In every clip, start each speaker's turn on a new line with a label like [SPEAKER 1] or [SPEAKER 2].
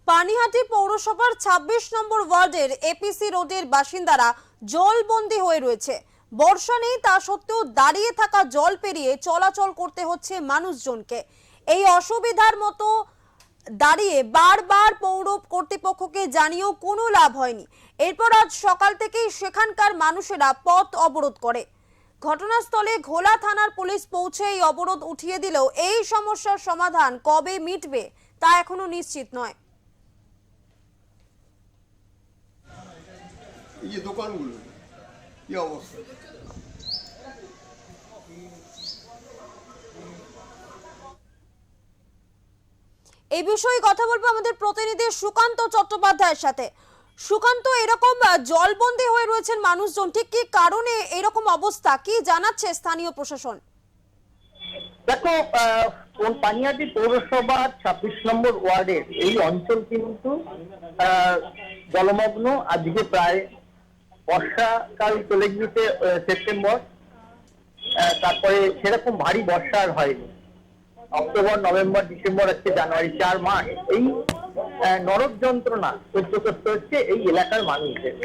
[SPEAKER 1] পানিহাটি পৌরসভার ২৬ নম্বর ওয়ার্ডের এপিসি রোডের বাসিন্দারা জলবন্দী হয়ে রয়েছে। বর্ষা নেই, তা সত্ত্বেও দাঁড়িয়ে থাকা জল পেরিয়ে চলাচল করতে হচ্ছে মানুষজনকে। এই অসুবিধার মতো দাঁড়িয়ে বারবার পৌর কর্তৃপক্ষকে জানিয়েও কোনো লাভ হয়নি। এরপর আজ সকাল থেকেই সেখানকার মানুষেরা পথ অবরোধ করে। ঘটনাস্থলে ঘোলা থানার পুলিশ পৌঁছে এই অবরোধ উঠিয়ে দিলেও এই সমস্যার সমাধান কবে মিটবে তা এখনো নিশ্চিত নয়।
[SPEAKER 2] এই যে দোকানগুলো কি অবস্থা,
[SPEAKER 1] এই বিষয়ে কথা বলবো আমাদের প্রতিনিধি সুকান্ত চট্টোপাধ্যায়ের সাথে। সুকান্ত, এরকম জলবন্দী হয়ে রয়েছেন মানুষজন, ঠিক কি কারণে এরকম অবস্থা, কি জানাচ্ছে স্থানীয় প্রশাসন?
[SPEAKER 3] দেখো, পানিহাটি পৌরসভার ২৬ নম্বর ওয়ার্ডের এই অঞ্চল কিন্তু জলমগ্ন। আজকে প্রায় বর্ষাকাল চলে গিয়েছে সেপ্টেম্বর, তারপরে সেরকম ভারী বর্ষা আর হয়নি। অক্টোবর, নভেম্বর, ডিসেম্বর, আজকে জানুয়ারি, ৪ মাস এই নরক যন্ত্রণা সহ্য করতে হচ্ছে এই এলাকার মানুষদের।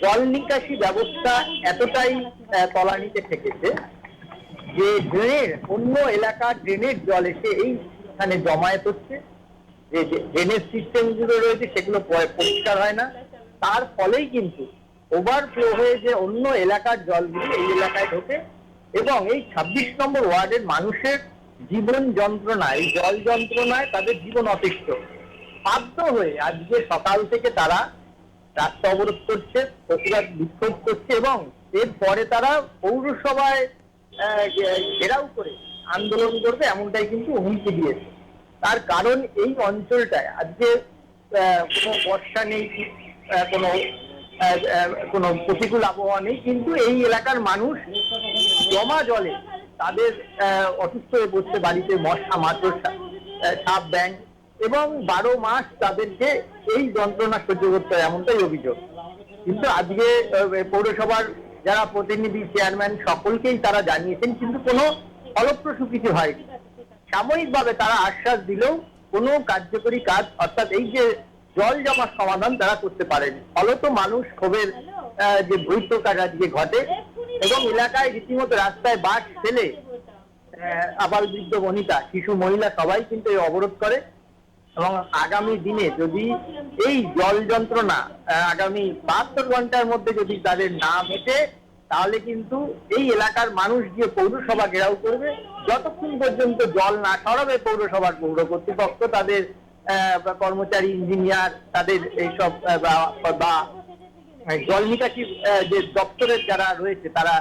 [SPEAKER 3] জল নিকাশি ব্যবস্থা এতটাই তলানিতে ঠেকেছে যে ড্রেনের, অন্য এলাকার ড্রেনের জল এসে এইখানে জমায়েত হচ্ছে। যে ড্রেনেজ সিস্টেম গুলো রয়েছে সেগুলো পরিষ্কার হয় না, তার ফলেই কিন্তু ওভারফ্লো হয়ে যে অন্য এলাকার জলগুলো এই এলাকায় ঢোকে এবং এই ২৬ নম্বর ওয়ার্ডের মানুষের জীবন যন্ত্রণা, এই জল যন্ত্রণায় তাদের জীবন অতিষ্ঠ। বাধ্য হয়ে আজকে সকাল থেকে তারা রাস্তা অবরোধ করছে, প্রতিবাদ বিক্ষোভ করছে এবং এরপরে তারা পৌরসভায় ঘেরাও করে আন্দোলন করবে, এমনটাই কিন্তু হুমকি দিয়েছে। তার কারণ এই অঞ্চলটায় আজকে কোনো বর্ষা নেই, কোনো প্রতিকূল আবহাওয়া নেই, কিন্তু এই এলাকার মানুষ জমা জলে তাদের অসুস্থ হয়ে পড়ছে। বাড়িতে মশা, মাকড়, সাপ, ব্যাঙ এবং ১২ মাস তাদেরকে এই যন্ত্রণা সহ্য করতে হয়, এমনটাই অভিযোগ। কিন্তু আজকে পৌরসভার যারা প্রতিনিধি, চেয়ারম্যান, সকলকেই তারা জানিয়েছেন, কিন্তু কোনো ফলপ্রসূ কিছু হয়নি। সাময়িকভাবে তারা আশ্বাস দিলেও কোনো কার্যকরী কাজ, অর্থাৎ এই যে জল জমার সমাধান তারা করতে পারেনি। ফলত মানুষ ক্ষোভের যে বহিঃপ্রকাশ আজকে ঘটে এবং এলাকায় রীতিমতো রাস্তায় বাস ফেলে আবাল বৃদ্ধ বনিতা, শিশু, মহিলা সবাই কিন্তু এই অবরোধ করে। এবং আগামী দিনে যদি এই জল যন্ত্রণা আগামী ৭২ ঘন্টার মধ্যে যদি তাদের না মেটে, তাহলে কিন্তু এই এলাকার মানুষ গিয়ে পৌরসভা ঘেরাও করবে। যতক্ষণ পর্যন্ত জল না সরাবে পৌরসভার পৌর কর্তৃপক্ষ, তাদের কর্মচারী, ইঞ্জিনিয়ার, তাদের এইসব বা জল নিকাশি যে দপ্তরের যারা রয়েছে, তারা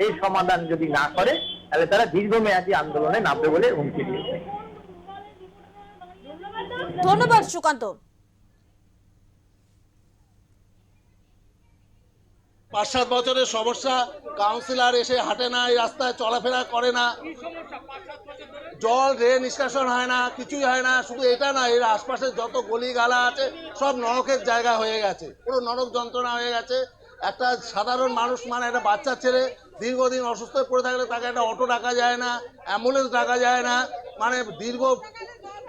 [SPEAKER 3] এই সমাধান যদি না করে, তাহলে তারা দীর্ঘমেয়াদী আন্দোলনে নামবে বলে হুমকি দিয়েছে।
[SPEAKER 1] ধন্যবাদ সুকান্ত।
[SPEAKER 4] ৫-৭ বছরের সমস্যা, কাউন্সিলর এসে হাঁটে না, এই রাস্তায় চলাফেরা করে না, জল ড্রেন নিষ্কাশন হয় না, কিছুই হয় না। শুধু এটা না, এর আশপাশে যত গলি গালা আছে সব নরকের জায়গা হয়ে গেছে, পুরো নরক যন্ত্রণা হয়ে গেছে। একটা সাধারণ মানুষ, মানে একটা বাচ্চা ছেলে দীর্ঘদিন অসুস্থ হয়ে পড়ে থাকলে তাকে একটা অটো ডাকা যায় না, অ্যাম্বুলেন্স ডাকা যায় না, মানে দীর্ঘ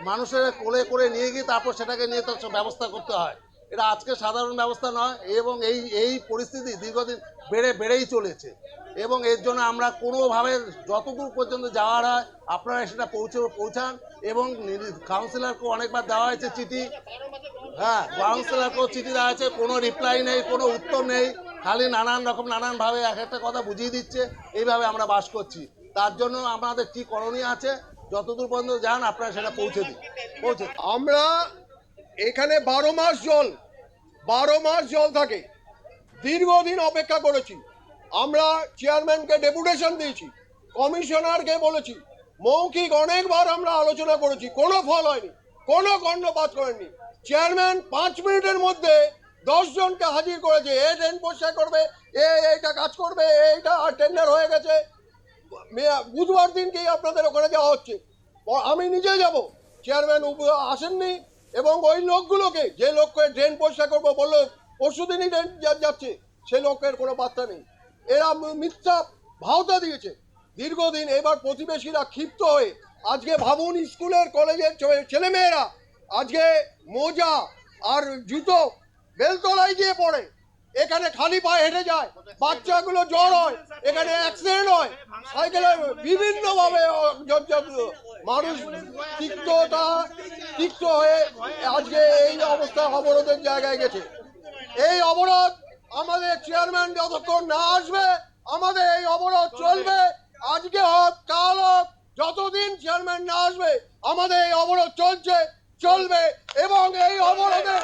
[SPEAKER 4] মানুষের কোলে করে নিয়ে গিয়ে তারপর সেটাকে নিয়ে তার ব্যবস্থা করতে হয়। এটা আজকে সাধারণ ব্যবস্থা নয় এবং এই পরিস্থিতি দীর্ঘদিন বেড়েই চলেছে এবং এর জন্য আমরা কোনোভাবে যতদূর পর্যন্ত যাওয়ার হয় আপনারা সেটা পৌঁছান এবং কাউন্সিলরকেও অনেকবার দেওয়া হয়েছে চিঠি, হ্যাঁ, কাউন্সিলরকেও চিঠি দেওয়া হয়েছে, কোনো রিপ্লাই নেই, কোনো উত্তর নেই, খালি নানানভাবে এক একটা কথা বুঝিয়ে দিচ্ছে। এইভাবে আমরা বাস করছি। তার জন্য আমাদের কি করণীয় আছে, যতদূর পর্যন্ত যান আপনারা সেটা পৌঁছে দিন।
[SPEAKER 2] আমরা এখানে ১২ মাস জল থাকে, দীর্ঘদিন অপেক্ষা করেছি। আমরা চেয়ারম্যানকে ডেপুটেশন দিয়েছি, কমিশনারকে বলেছি, মৌখিক অনেকবার আমরা আলোচনা করেছি, কোনো ফল হয়নি, কোনো কর্ণপাত করেননি। চেয়ারম্যান ৫ মিনিটের মধ্যে ১০ জনকে হাজির করেছে, এ ড্রেন পরিষ্কার করবে, এইটা কাজ করবে, এইটা টেন্ডার হয়ে গেছে। বুধবার দিনকেই আপনাদের ওখানে যাওয়া হচ্ছে, আমি নিজে যাব, চেয়ারম্যান আসেননি এবং ওই লোকগুলোকে, যে লোককে ড্রেন পরিষ্কার করবো বললো পরশুদিনই ড্রেন যাচ্ছে, সে লোকের কোনো বার্তা নেই। এরা মিথ্যা ভাওতা দিয়েছে দীর্ঘদিন। এবার প্রতিবেশীরা ক্ষিপ্ত হয়ে, আজকে ভাবুন স্কুলের কলেজের ছেলেমেয়েরা আজকে মোজা আর জুতো বেলতলায় গিয়ে পড়ে, এখানে খালি পায়ে হেঁটে যায়, বাচ্চাগুলো জ্বর হয়, এখানে অ্যাক্সিডেন্ট হয়, সাইকেলে বিভিন্ন ভাবে মানুষ তিক্ত হয়ে আজকে এই অবস্থা অবরোধের জায়গায় গেছে। এই অবরোধ আমাদের চেয়ারম্যান যতক্ষণ না আসবে আমাদের এই অবরোধ চলবে। আজকে হোক কাল হোক, যতদিন চেয়ারম্যান না আসবে আমাদের এই অবরোধ চলবে এবং এই অবরোধের